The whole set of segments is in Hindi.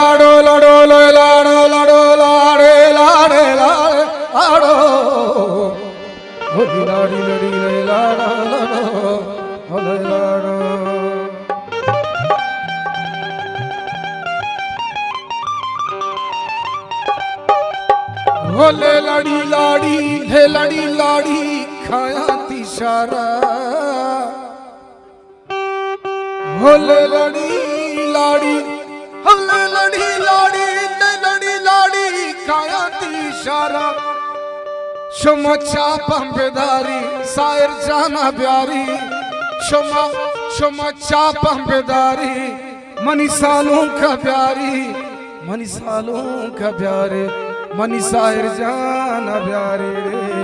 लाडो लडो लोय लाडो लडो लाडे लाडे लाडे आडो होली लाडी लडी लोय लाडो लडो होले लाडो होले लाडी लाडी हे लाडी लाडी खाया ती सारा होले लाडी लाडी होले लाडी लाडी लडी लाडी खाया ती सारा शमा चापा बेदारी सायर जाना प्यारी शमा शमा चापा बेदारी मनी सालों का प्यारी मनी सालों का प्यारे मनी सायर जाना प्यारे रे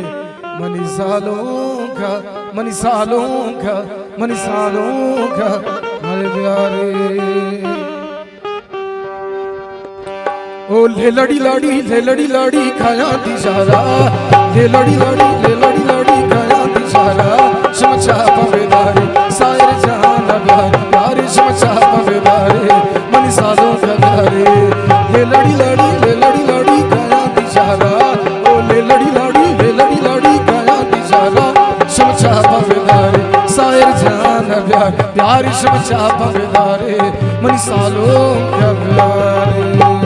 मनी सालों का मनी सालों का मनी सालों का हरे प्यारे ओ ले लड़ी लाड़ी खाया ती सारा ले लड़ी लाड़ी खाया ती सारा समझा पवेदारे सायर जाना प्यारे प्यारे समझा पवेदारे मनी सालों का प्यारे ले लड़ी लाड़ी खाया ती सारा ओ ले लड़ी लाड़ी खाया ती सारा समझा पवेदारे सायर जाना प्यारे प्यारे समझा पवेदारे मनी सालों का प्यारे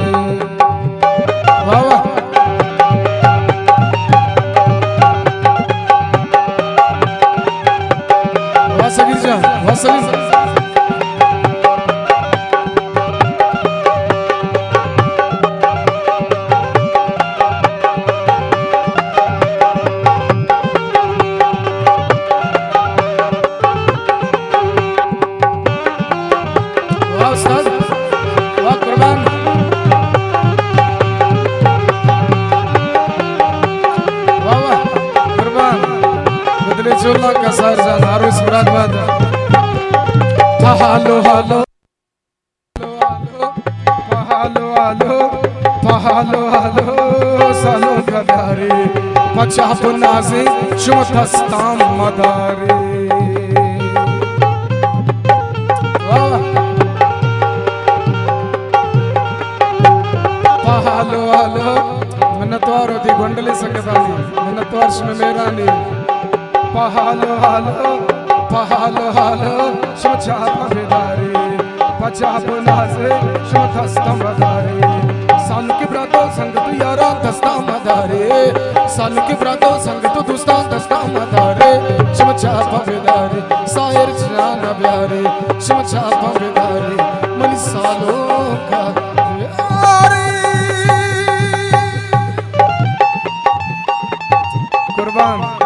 चोला का सारजा नारो स्मराद बाद हालो हालो हालो हालो हालो हालो सालो का प्यारे पचाप नाज़े शुमतस्ताम मदारे हालो हालो मिन्नतवारो दी गुंडले सकतानी मिन्नतवार्श में मेरा नहीं पहालो हालो शोचा पवेदारे पचाप नाज़े शोथस्ता मदारे सालू के ब्रातो संग तू यारा दस्ता मदारे सालू के ब्रातो संग तू दोस्ता दस्ता मदारे शोचा पवेदारे सायर जाना प्यारे शोचा पवेदारे मनी सालों का प्यारे कुर्बान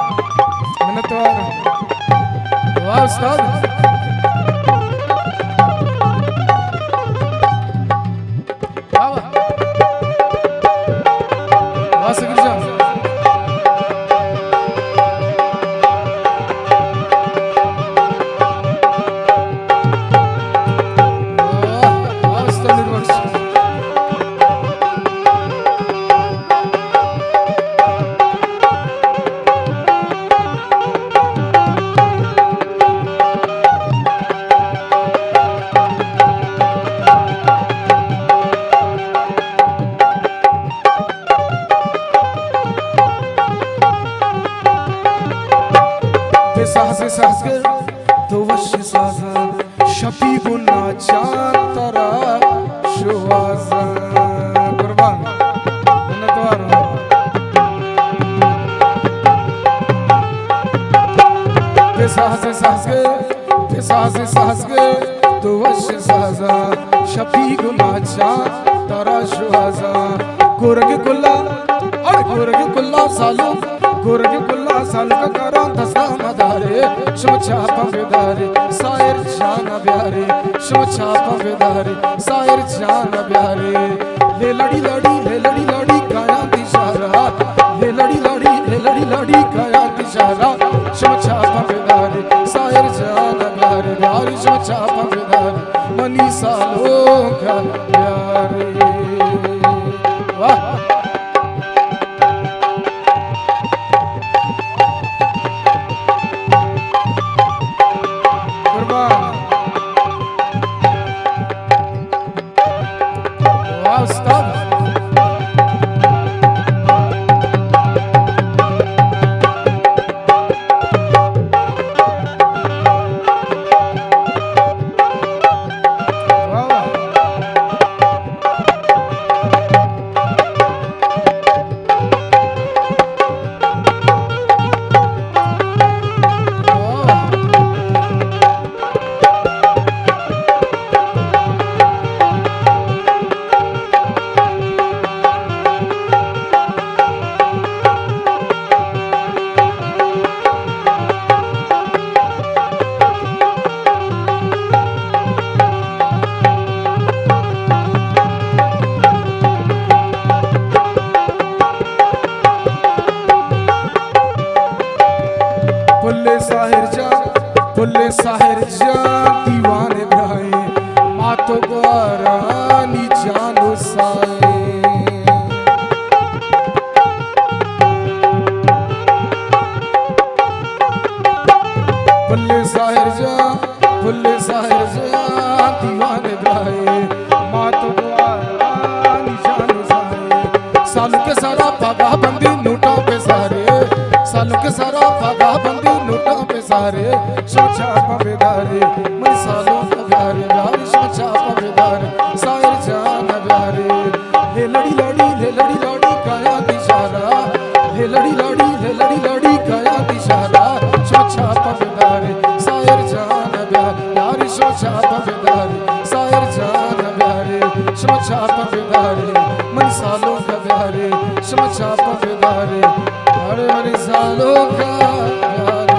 वाह उस्ताद वाह वाह सगीर जान वाह उस्ताद निर्वक्ष सासगर तो वश साजा शबीबु नाचा तरा शुवाजा कुर्बान मिन्नतवारो सासगर तो वश साजा शबीबु नाचा तरा शुवाजा गोरग कुल्ला सालो गोरग कुल्ला साल का करा दस्ता मदारे शोचा पवेदारे सायर जाना प्यारे शोचा पवेदारे सायर जाना प्यारे ले लड़ी लाड़ी काया दिशारा ले लड़ी लाड़ी काया दिशारा शोचा पवेदारे सायर जाना प्यारे प्यारे शोचा पवेदारे मनी सालों का प्यारे वाह वाह उस्ताद। बुल्ले साहिर जा दीवाने भाई मातो ग्वारानी जानो साए। बुल्ले साहिर जा दीवाने भाई मातो ग्वारानी जानो साए। सालों के सारा भागा बंदी नोटों पे सारे, सालों के सारा भागा बंदी नोटों पे सारे। सोचा पवेदारे मन सालों का प्यारे प्यारे, सोचा पवेदारे साहिर जान प्यारे। हे लड़ी लड़ी काया दिशारा, हे लड़ी लड़ी काया दिशारा। सोचा पवेदारे साहिर जान प्यारे प्यारे, सोचा पवेदारे साहिर जान प्यारे। सोचा पवेदारे मन सालों का प्यारे, सोचा पवेदारे हरे हरे सालों का प्यारे।